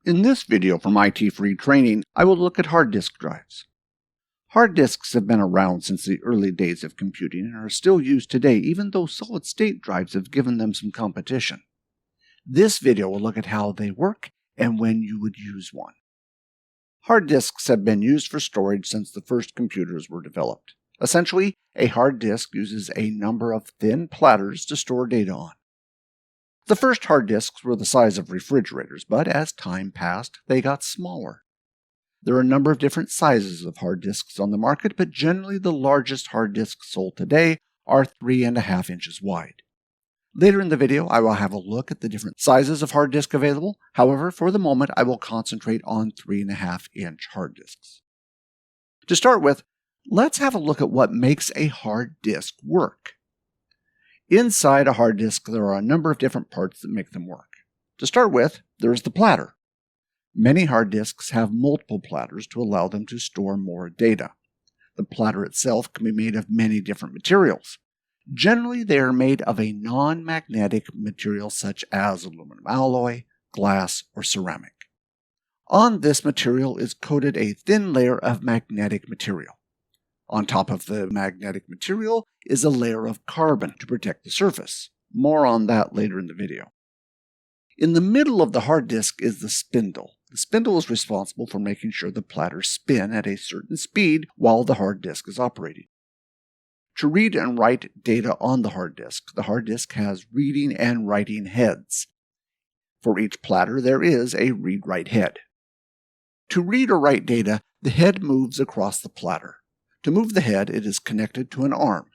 In this video from IT Free Training, I will look at hard disk drives. Hard disks have been around since the early days of computing and are still used today, even though solid-state drives have given them some competition. This video will look at how they work and when you would use one. Hard disks have been used for storage since the first computers were developed. Essentially, a hard disk uses a number of thin platters to store data on. The first hard disks were the size of refrigerators, but as time passed, they got smaller. There are a number of different sizes of hard disks on the market, but generally the largest hard disks sold today are 3.5 inches wide. Later in the video, I will have a look at the different sizes of hard disk available. However, for the moment, I will concentrate on 3.5-inch hard disks. To start with, let's have a look at what makes a hard disk work. Inside a hard disk, there are a number of different parts that make them work. To start with, there is the platter. Many hard disks have multiple platters to allow them to store more data. The platter itself can be made of many different materials. Generally, they are made of a non-magnetic material such as aluminum alloy, glass, or ceramic. On this material is coated a thin layer of magnetic material. On top of the magnetic material is a layer of carbon to protect the surface. More on that later in the video. In the middle of the hard disk is the spindle. The spindle is responsible for making sure the platters spin at a certain speed while the hard disk is operating. To read and write data on the hard disk has reading and writing heads. For each platter, there is a read-write head. To read or write data, the head moves across the platter. To move the head, it is connected to an arm.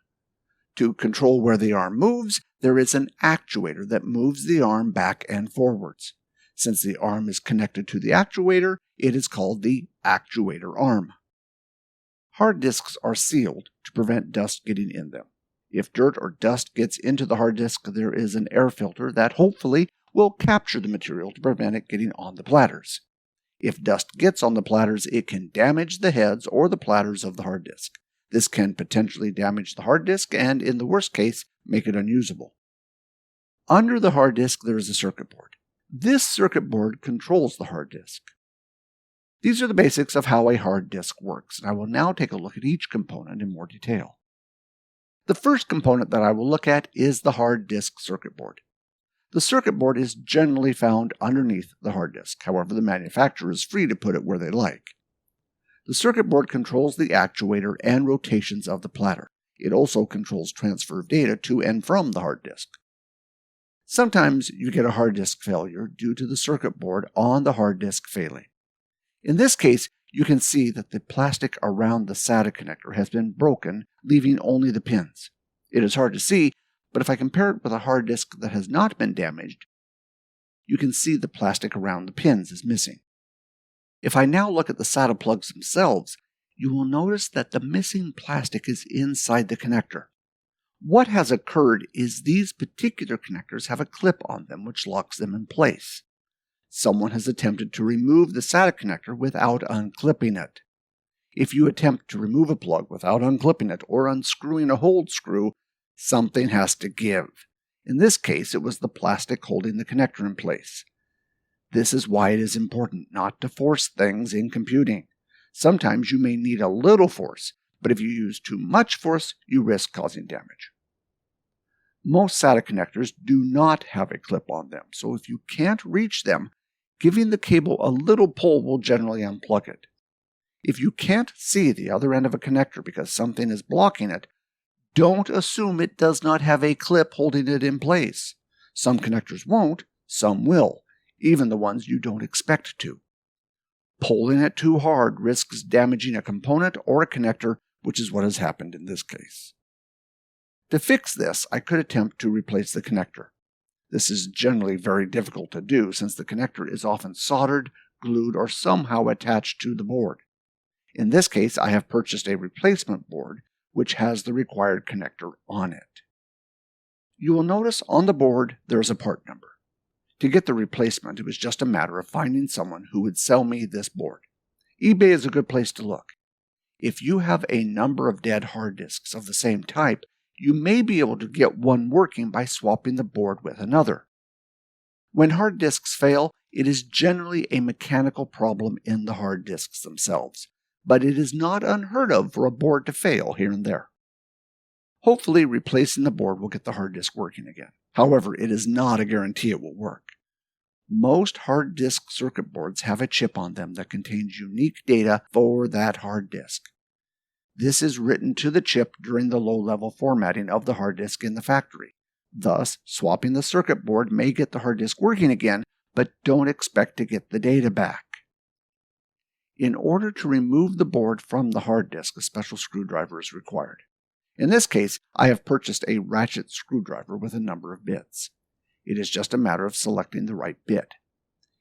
To control where the arm moves, there is an actuator that moves the arm back and forwards. Since the arm is connected to the actuator, it is called the actuator arm. Hard disks are sealed to prevent dust getting in them. If dirt or dust gets into the hard disk, there is an air filter that hopefully will capture the material to prevent it getting on the platters. If dust gets on the platters, it can damage the heads or the platters of the hard disk. This can potentially damage the hard disk and, in the worst case, make it unusable. Under the hard disk, there is a circuit board. This circuit board controls the hard disk. These are the basics of how a hard disk works, and I will now take a look at each component in more detail. The first component that I will look at is the hard disk circuit board. The circuit board is generally found underneath the hard disk. However, the manufacturer is free to put it where they like. The circuit board controls the actuator and rotations of the platter. It also controls transfer of data to and from the hard disk. Sometimes you get a hard disk failure due to the circuit board on the hard disk failing. In this case, you can see that the plastic around the SATA connector has been broken, leaving only the pins. It is hard to see, but if I compare it with a hard disk that has not been damaged, you can see the plastic around the pins is missing. If I now look at the SATA plugs themselves, you will notice that the missing plastic is inside the connector. What has occurred is these particular connectors have a clip on them which locks them in place. Someone has attempted to remove the SATA connector without unclipping it. If you attempt to remove a plug without unclipping it or unscrewing a hold screw, something has to give. In this case, it was the plastic holding the connector in place. This is why it is important not to force things in computing. Sometimes you may need a little force, but if you use too much force, you risk causing damage. Most SATA connectors do not have a clip on them, so if you can't reach them, giving the cable a little pull will generally unplug it. If you can't see the other end of a connector because something is blocking it, don't assume it does not have a clip holding it in place. Some connectors won't, some will, even the ones you don't expect to. Pulling it too hard risks damaging a component or a connector, which is what has happened in this case. To fix this, I could attempt to replace the connector. This is generally very difficult to do since the connector is often soldered, glued, or somehow attached to the board. In this case, I have purchased a replacement board which has the required connector on it. You will notice on the board there is a part number. To get the replacement, it was just a matter of finding someone who would sell me this board. eBay is a good place to look. If you have a number of dead hard disks of the same type, you may be able to get one working by swapping the board with another. When hard disks fail, It is generally a mechanical problem in the hard disks themselves, but it is not unheard of for a board to fail here and there. Hopefully, replacing the board will get the hard disk working again. However, it is not a guarantee it will work. Most hard disk circuit boards have a chip on them that contains unique data for that hard disk. This is written to the chip during the low-level formatting of the hard disk in the factory. Thus, swapping the circuit board may get the hard disk working again, but don't expect to get the data back. In order to remove the board from the hard disk, a special screwdriver is required. In this case, I have purchased a ratchet screwdriver with a number of bits. It is just a matter of selecting the right bit.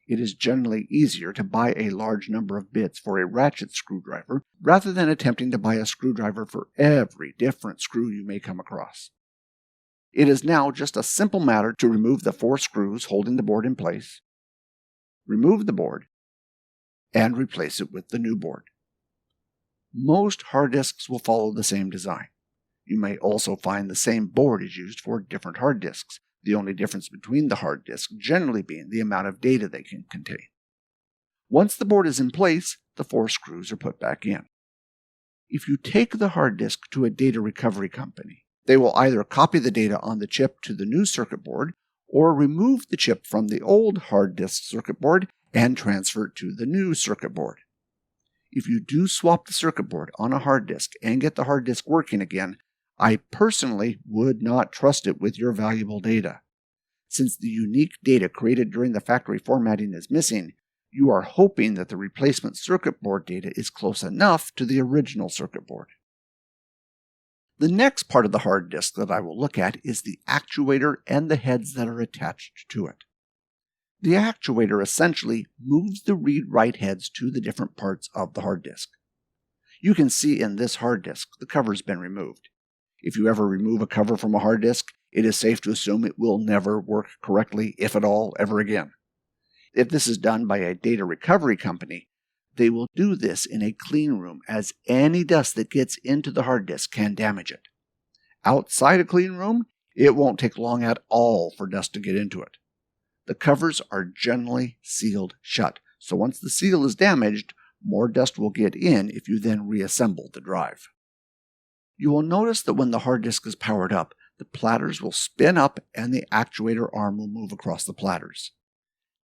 It is generally easier to buy a large number of bits for a ratchet screwdriver rather than attempting to buy a screwdriver for every different screw you may come across. It is now just a simple matter to remove the 4 screws holding the board in place, remove the board, and replace it with the new board. Most hard disks will follow the same design. You may also find the same board is used for different hard disks, the only difference between the hard disks generally being the amount of data they can contain. Once the board is in place, the 4 screws are put back in. If you take the hard disk to a data recovery company, they will either copy the data on the chip to the new circuit board or remove the chip from the old hard disk circuit board and transfer it to the new circuit board. If you do swap the circuit board on a hard disk and get the hard disk working again, I personally would not trust it with your valuable data. Since the unique data created during the factory formatting is missing, you are hoping that the replacement circuit board data is close enough to the original circuit board. The next part of the hard disk that I will look at is the actuator and the heads that are attached to it. The actuator essentially moves the read-write heads to the different parts of the hard disk. You can see in this hard disk the cover has been removed. If you ever remove a cover from a hard disk, it is safe to assume it will never work correctly, if at all, ever again. If this is done by a data recovery company, they will do this in a clean room, as any dust that gets into the hard disk can damage it. Outside a clean room, it won't take long at all for dust to get into it. The covers are generally sealed shut, so once the seal is damaged, more dust will get in if you then reassemble the drive. You will notice that when the hard disk is powered up, the platters will spin up and the actuator arm will move across the platters.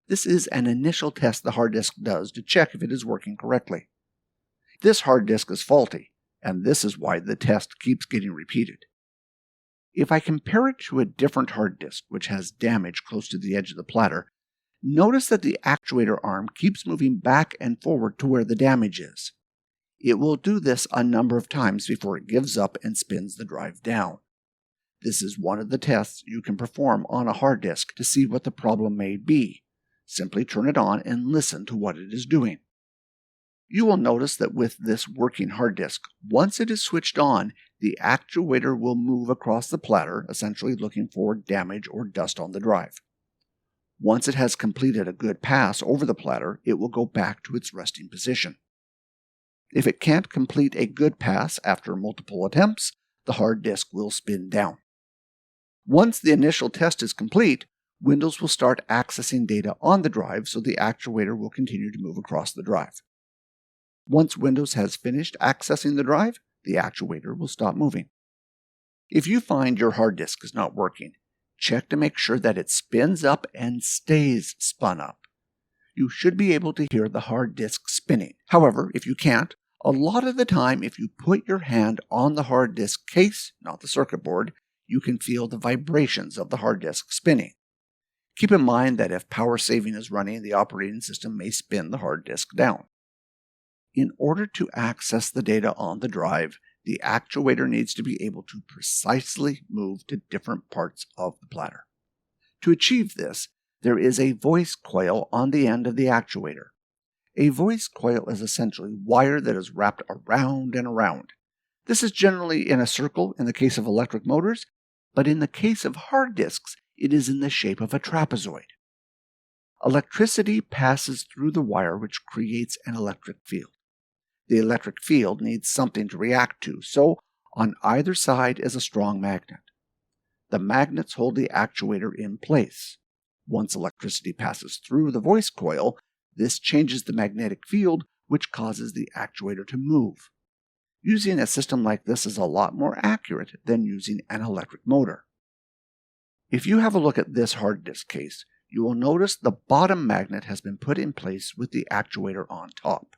This is an initial test the hard disk does to check if it is working correctly. This hard disk is faulty, and this is why the test keeps getting repeated. If I compare it to a different hard disk which has damage close to the edge of the platter, notice that the actuator arm keeps moving back and forward to where the damage is. It will do this a number of times before it gives up and spins the drive down. This is one of the tests you can perform on a hard disk to see what the problem may be. Simply turn it on and listen to what it is doing. You will notice that with this working hard disk, once it is switched on, the actuator will move across the platter, essentially looking for damage or dust on the drive. Once it has completed a good pass over the platter, it will go back to its resting position. If it can't complete a good pass after multiple attempts, the hard disk will spin down. Once the initial test is complete, Windows will start accessing data on the drive, so the actuator will continue to move across the drive. Once Windows has finished accessing the drive, the actuator will stop moving. If you find your hard disk is not working, check to make sure that it spins up and stays spun up. You should be able to hear the hard disk spinning. However, if you can't, a lot of the time if you put your hand on the hard disk case, not the circuit board, you can feel the vibrations of the hard disk spinning. Keep in mind that if power saving is running, the operating system may spin the hard disk down. In order to access the data on the drive, the actuator needs to be able to precisely move to different parts of the platter. To achieve this, there is a voice coil on the end of the actuator. A voice coil is essentially wire that is wrapped around and around. This is generally in a circle in the case of electric motors, but in the case of hard disks, it is in the shape of a trapezoid. Electricity passes through the wire, which creates an electric field. The electric field needs something to react to, so on either side is a strong magnet. The magnets hold the actuator in place. Once electricity passes through the voice coil, this changes the magnetic field, which causes the actuator to move. Using a system like this is a lot more accurate than using an electric motor. If you have a look at this hard disk case, you will notice the bottom magnet has been put in place with the actuator on top.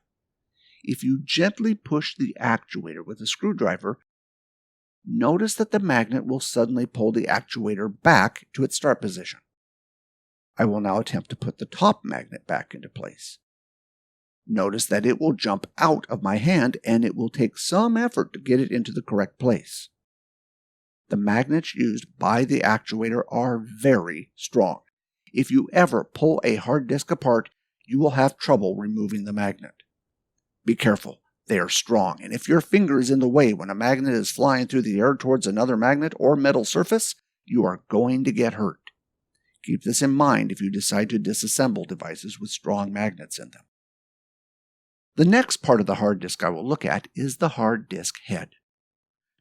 If you gently push the actuator with a screwdriver, notice that the magnet will suddenly pull the actuator back to its start position. I will now attempt to put the top magnet back into place. Notice that it will jump out of my hand and it will take some effort to get it into the correct place. The magnets used by the actuator are very strong. If you ever pull a hard disk apart, you will have trouble removing the magnet. Be careful, they are strong, and if your finger is in the way when a magnet is flying through the air towards another magnet or metal surface, you are going to get hurt. Keep this in mind if you decide to disassemble devices with strong magnets in them. The next part of the hard disk I will look at is the hard disk head.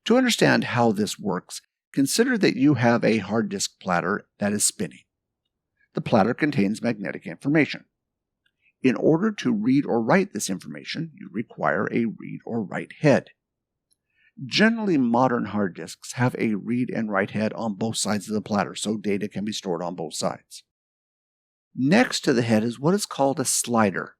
To understand how this works, consider that you have a hard disk platter that is spinning. The platter contains magnetic information. In order to read or write this information, you require a read or write head. Generally, modern hard disks have a read and write head on both sides of the platter, so data can be stored on both sides. Next to the head is what is called a slider.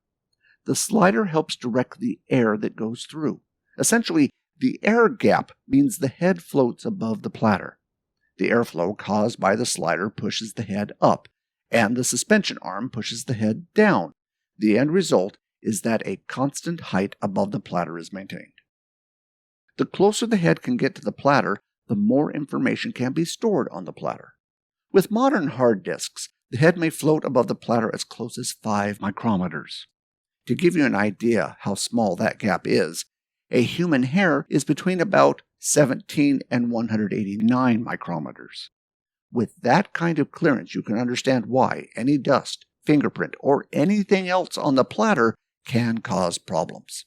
The slider helps direct the air that goes through. Essentially, the air gap means the head floats above the platter. The airflow caused by the slider pushes the head up, and the suspension arm pushes the head down. The end result is that a constant height above the platter is maintained. The closer the head can get to the platter, the more information can be stored on the platter. With modern hard disks, the head may float above the platter as close as 5 micrometers. To give you an idea how small that gap is, a human hair is between about 17 and 189 micrometers. With that kind of clearance, you can understand why any dust, fingerprint, or anything else on the platter can cause problems.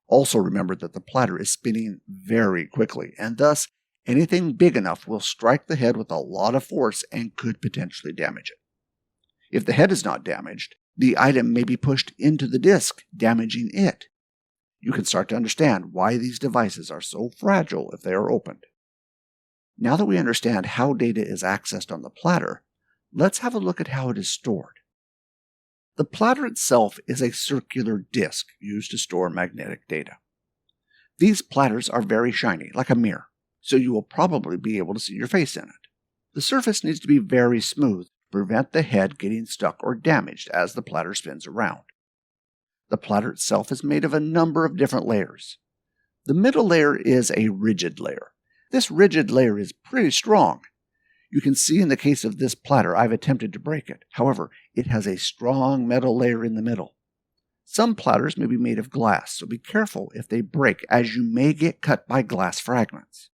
Also remember that the platter is spinning very quickly, and thus anything big enough will strike the head with a lot of force and could potentially damage it. If the head is not damaged, the item may be pushed into the disk, damaging it. You can start to understand why these devices are so fragile if they are opened. Now that we understand how data is accessed on the platter, let's have a look at how it is stored. The platter itself is a circular disk used to store magnetic data. These platters are very shiny, like a mirror, so you will probably be able to see your face in it. The surface needs to be very smooth to prevent the head getting stuck or damaged as the platter spins around. The platter itself is made of a number of different layers. The middle layer is a rigid layer. This rigid layer is pretty strong. You can see in the case of this platter, I've attempted to break it. However, it has a strong metal layer in the middle. Some platters may be made of glass, so be careful if they break, as you may get cut by glass fragments.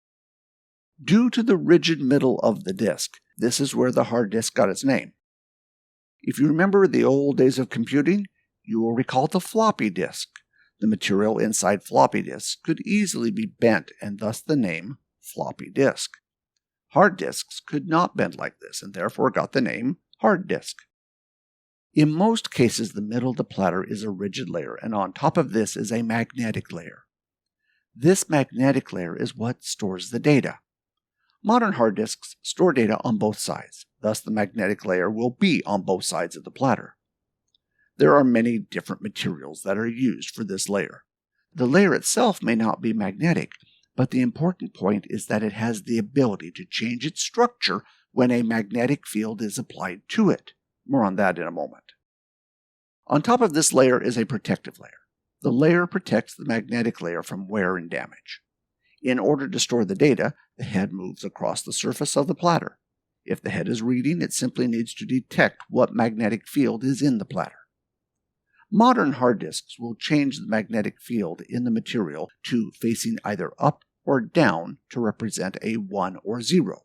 Due to the rigid middle of the disk, this is where the hard disk got its name. If you remember the old days of computing, you will recall the floppy disk. The material inside floppy disks could easily be bent, and thus the name floppy disk. Hard disks could not bend like this, and therefore got the name hard disk. In most cases, the middle of the platter is a rigid layer, and on top of this is a magnetic layer. This magnetic layer is what stores the data. Modern hard disks store data on both sides, thus the magnetic layer will be on both sides of the platter. There are many different materials that are used for this layer. The layer itself may not be magnetic, but the important point is that it has the ability to change its structure when a magnetic field is applied to it. More on that in a moment. On top of this layer is a protective layer. The layer protects the magnetic layer from wear and damage. In order to store the data, the head moves across the surface of the platter. If the head is reading, it simply needs to detect what magnetic field is in the platter. Modern hard disks will change the magnetic field in the material to facing either up or down to represent a 1 or 0.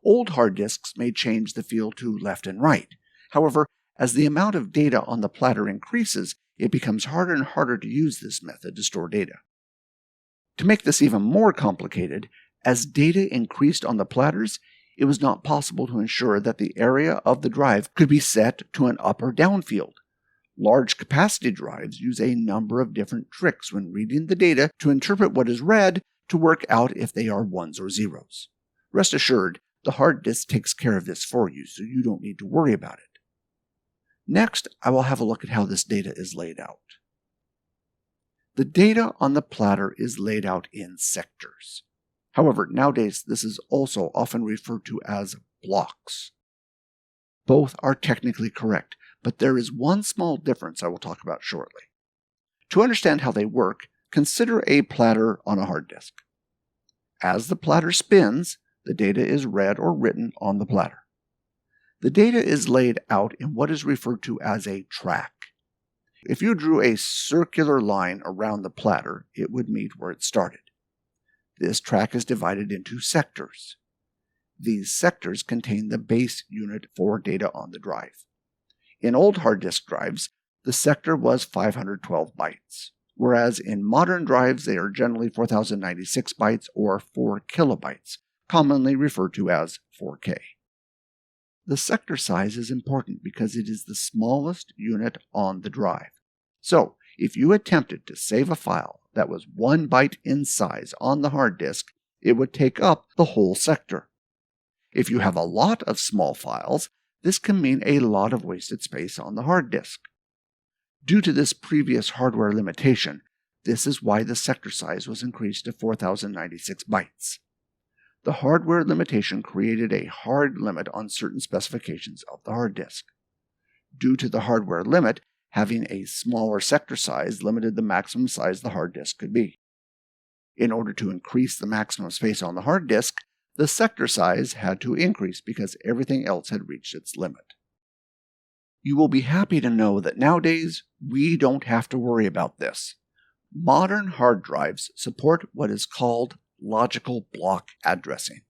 Old hard disks may change the field to left and right. However, as the amount of data on the platter increases, it becomes harder and harder to use this method to store data. To make this even more complicated, as data increased on the platters, it was not possible to ensure that the area of the drive could be set to an up or down field. Large capacity drives use a number of different tricks when reading the data to interpret what is read to work out if they are ones or zeros. Rest assured, the hard disk takes care of this for you, so you don't need to worry about it. Next, I will have a look at how this data is laid out. The data on the platter is laid out in sectors. However, nowadays this is also often referred to as blocks. Both are technically correct, but there is one small difference I will talk about shortly. To understand how they work, consider a platter on a hard disk. As the platter spins, the data is read or written on the platter. The data is laid out in what is referred to as a track. If you drew a circular line around the platter, it would meet where it started. This track is divided into sectors. These sectors contain the base unit for data on the drive. In old hard disk drives, the sector was 512 bytes, whereas in modern drives they are generally 4096 bytes or 4 kilobytes, commonly referred to as 4K. The sector size is important because it is the smallest unit on the drive. So, if you attempted to save a file that was 1 byte in size on the hard disk, it would take up the whole sector. If you have a lot of small files, this can mean a lot of wasted space on the hard disk. Due to this previous hardware limitation, this is why the sector size was increased to 4096 bytes. The hardware limitation created a hard limit on certain specifications of the hard disk. Due to the hardware limit, having a smaller sector size limited the maximum size the hard disk could be. In order to increase the maximum space on the hard disk, the sector size had to increase because everything else had reached its limit. You will be happy to know that nowadays we don't have to worry about this. Modern hard drives support what is called logical block addressing.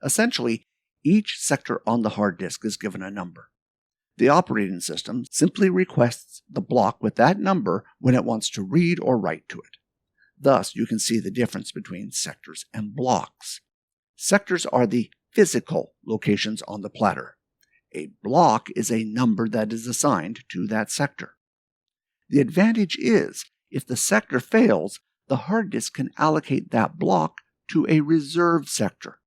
Essentially, each sector on the hard disk is given a number. The operating system simply requests the block with that number when it wants to read or write to it. Thus, you can see the difference between sectors and blocks. Sectors are the physical locations on the platter. A block is a number that is assigned to that sector. The advantage is, if the sector fails, the hard disk can allocate that block to a reserved sector.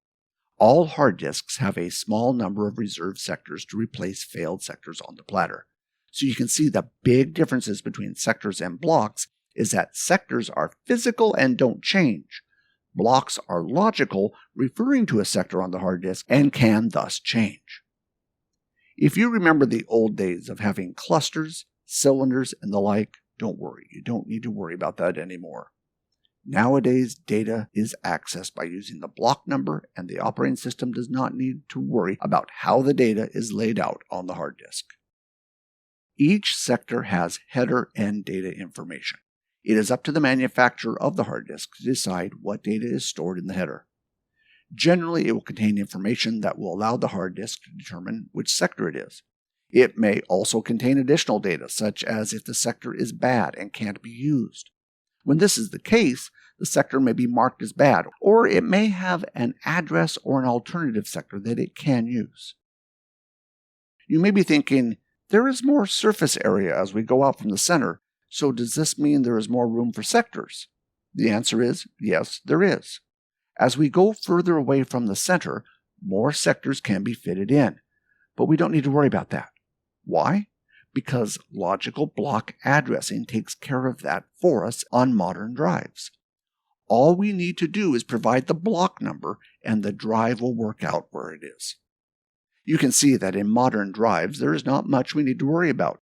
All hard disks have a small number of reserved sectors to replace failed sectors on the platter. So you can see the big differences between sectors and blocks is that sectors are physical and don't change. Blocks are logical, referring to a sector on the hard disk, and can thus change. If you remember the old days of having clusters, cylinders, and the like, don't worry, you don't need to worry about that anymore. Nowadays, data is accessed by using the block number, and the operating system does not need to worry about how the data is laid out on the hard disk. Each sector has header and data information. It is up to the manufacturer of the hard disk to decide what data is stored in the header. Generally, it will contain information that will allow the hard disk to determine which sector it is. It may also contain additional data, such as if the sector is bad and can't be used. When this is the case, the sector may be marked as bad, or it may have an address or an alternative sector that it can use. You may be thinking, there is more surface area as we go out from the center, so does this mean there is more room for sectors? The answer is, yes, there is. As we go further away from the center, more sectors can be fitted in, but we don't need to worry about that. Why? Because logical block addressing takes care of that for us on modern drives. All we need to do is provide the block number, and the drive will work out where it is. You can see that in modern drives there is not much we need to worry about.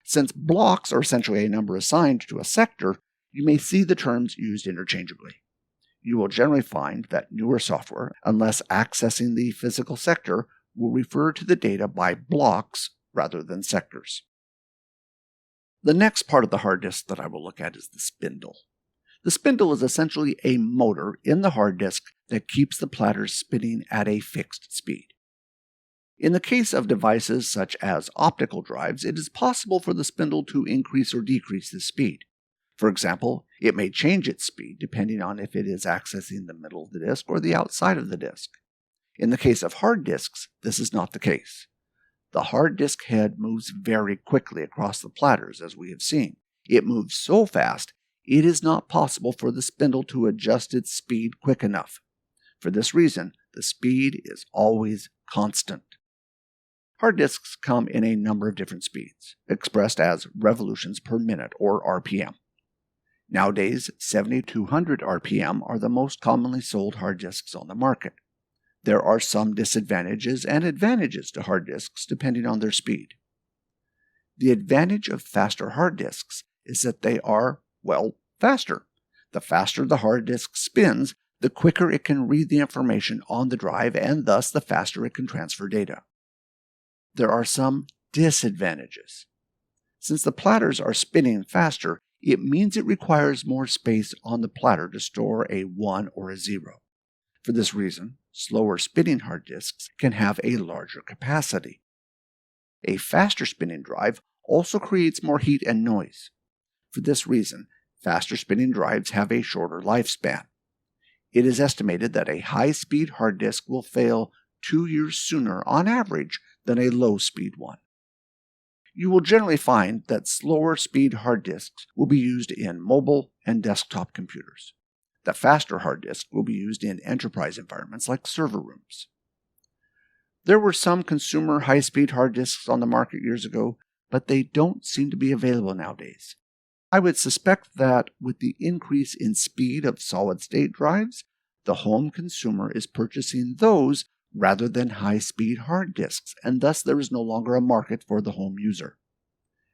Since blocks are essentially a number assigned to a sector, you may see the terms used interchangeably. You will generally find that newer software, unless accessing the physical sector, will refer to the data by blocks rather than sectors. The next part of the hard disk that I will look at is the spindle. The spindle is essentially a motor in the hard disk that keeps the platter spinning at a fixed speed. In the case of devices such as optical drives, it is possible for the spindle to increase or decrease the speed. For example, it may change its speed depending on if it is accessing the middle of the disk or the outside of the disk. In the case of hard disks, this is not the case. The hard disk head moves very quickly across the platters, as we have seen. It moves so fast, it is not possible for the spindle to adjust its speed quick enough. For this reason, the speed is always constant. Hard disks come in a number of different speeds, expressed as revolutions per minute, or RPM. Nowadays, 7200 RPM are the most commonly sold hard disks on the market. There are some disadvantages and advantages to hard disks depending on their speed. The advantage of faster hard disks is that they are, faster. The faster the hard disk spins, the quicker it can read the information on the drive, and thus the faster it can transfer data. There are some disadvantages. Since the platters are spinning faster, it means it requires more space on the platter to store a 1 or a 0. For this reason, slower spinning hard disks can have a larger capacity. A faster spinning drive also creates more heat and noise. For this reason, faster spinning drives have a shorter lifespan. It is estimated that a high-speed hard disk will fail 2 years sooner on average than a low-speed one. You will generally find that slower speed hard disks will be used in mobile and desktop computers. The faster hard disk will be used in enterprise environments like server rooms. There were some consumer high-speed hard disks on the market years ago, but they don't seem to be available nowadays. I would suspect that with the increase in speed of solid-state drives, the home consumer is purchasing those rather than high-speed hard disks, and thus there is no longer a market for the home user.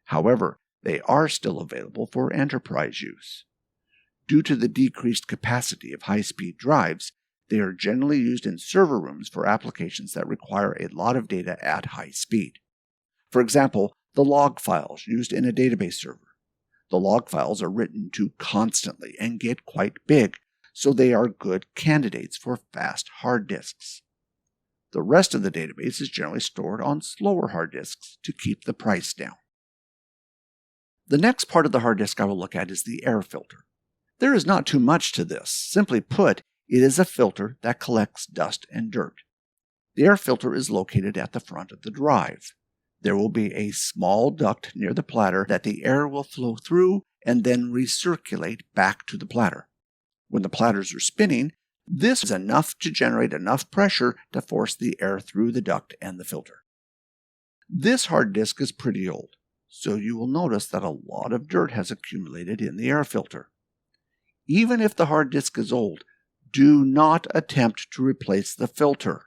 However, they are still available for enterprise use. Due to the decreased capacity of high-speed drives, they are generally used in server rooms for applications that require a lot of data at high speed. For example, the log files used in a database server. The log files are written to constantly and get quite big, so they are good candidates for fast hard disks. The rest of the database is generally stored on slower hard disks to keep the price down. The next part of the hard disk I will look at is the air filter. There is not too much to this. Simply put, it is a filter that collects dust and dirt. The air filter is located at the front of the drive. There will be a small duct near the platter that the air will flow through and then recirculate back to the platter. When the platters are spinning, this is enough to generate enough pressure to force the air through the duct and the filter. This hard disk is pretty old, so you will notice that a lot of dirt has accumulated in the air filter. Even if the hard disk is old, do not attempt to replace the filter.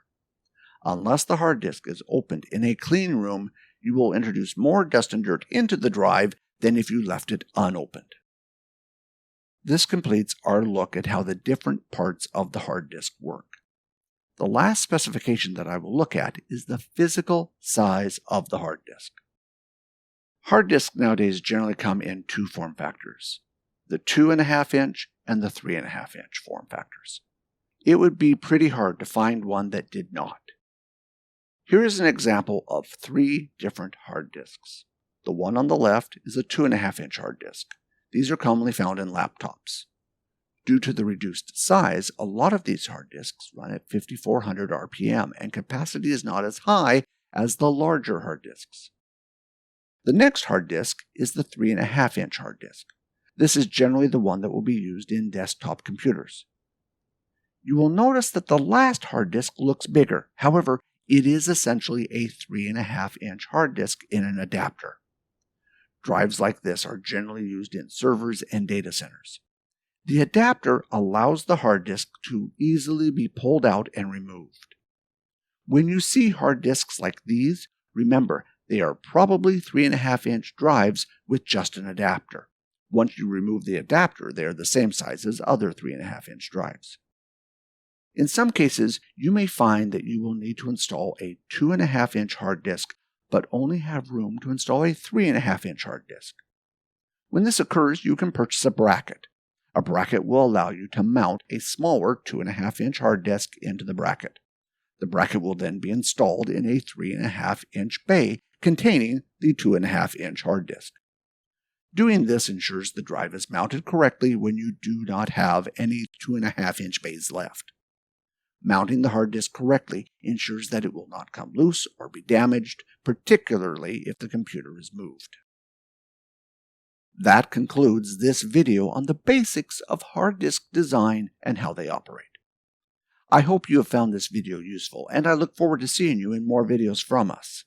Unless the hard disk is opened in a clean room, you will introduce more dust and dirt into the drive than if you left it unopened. This completes our look at how the different parts of the hard disk work. The last specification that I will look at is the physical size of the hard disk. Hard disks nowadays generally come in two form factors, the 2.5-inch and the 3.5-inch form factors. It would be pretty hard to find one that did not. Here is an example of 3 different hard disks. The one on the left is a 2.5-inch hard disk. These are commonly found in laptops. Due to the reduced size, a lot of these hard disks run at 5400 RPM, and capacity is not as high as the larger hard disks. The next hard disk is the 3.5-inch hard disk. This is generally the one that will be used in desktop computers. You will notice that the last hard disk looks bigger. However, it is essentially a 3.5-inch hard disk in an adapter. Drives like this are generally used in servers and data centers. The adapter allows the hard disk to easily be pulled out and removed. When you see hard disks like these, remember they are probably 3.5-inch drives with just an adapter. Once you remove the adapter, they are the same size as other 3.5-inch drives. In some cases, you may find that you will need to install a 2.5-inch hard disk, but only have room to install a 3.5-inch hard disk. When this occurs, you can purchase a bracket. A bracket will allow you to mount a smaller 2.5-inch hard disk into the bracket. The bracket will then be installed in a 3.5-inch bay containing the 2.5-inch hard disk. Doing this ensures the drive is mounted correctly when you do not have any 2.5-inch bays left. Mounting the hard disk correctly ensures that it will not come loose or be damaged, particularly if the computer is moved. That concludes this video on the basics of hard disk design and how they operate. I hope you have found this video useful, and I look forward to seeing you in more videos from us.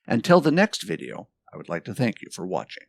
Until the next video, I would like to thank you for watching.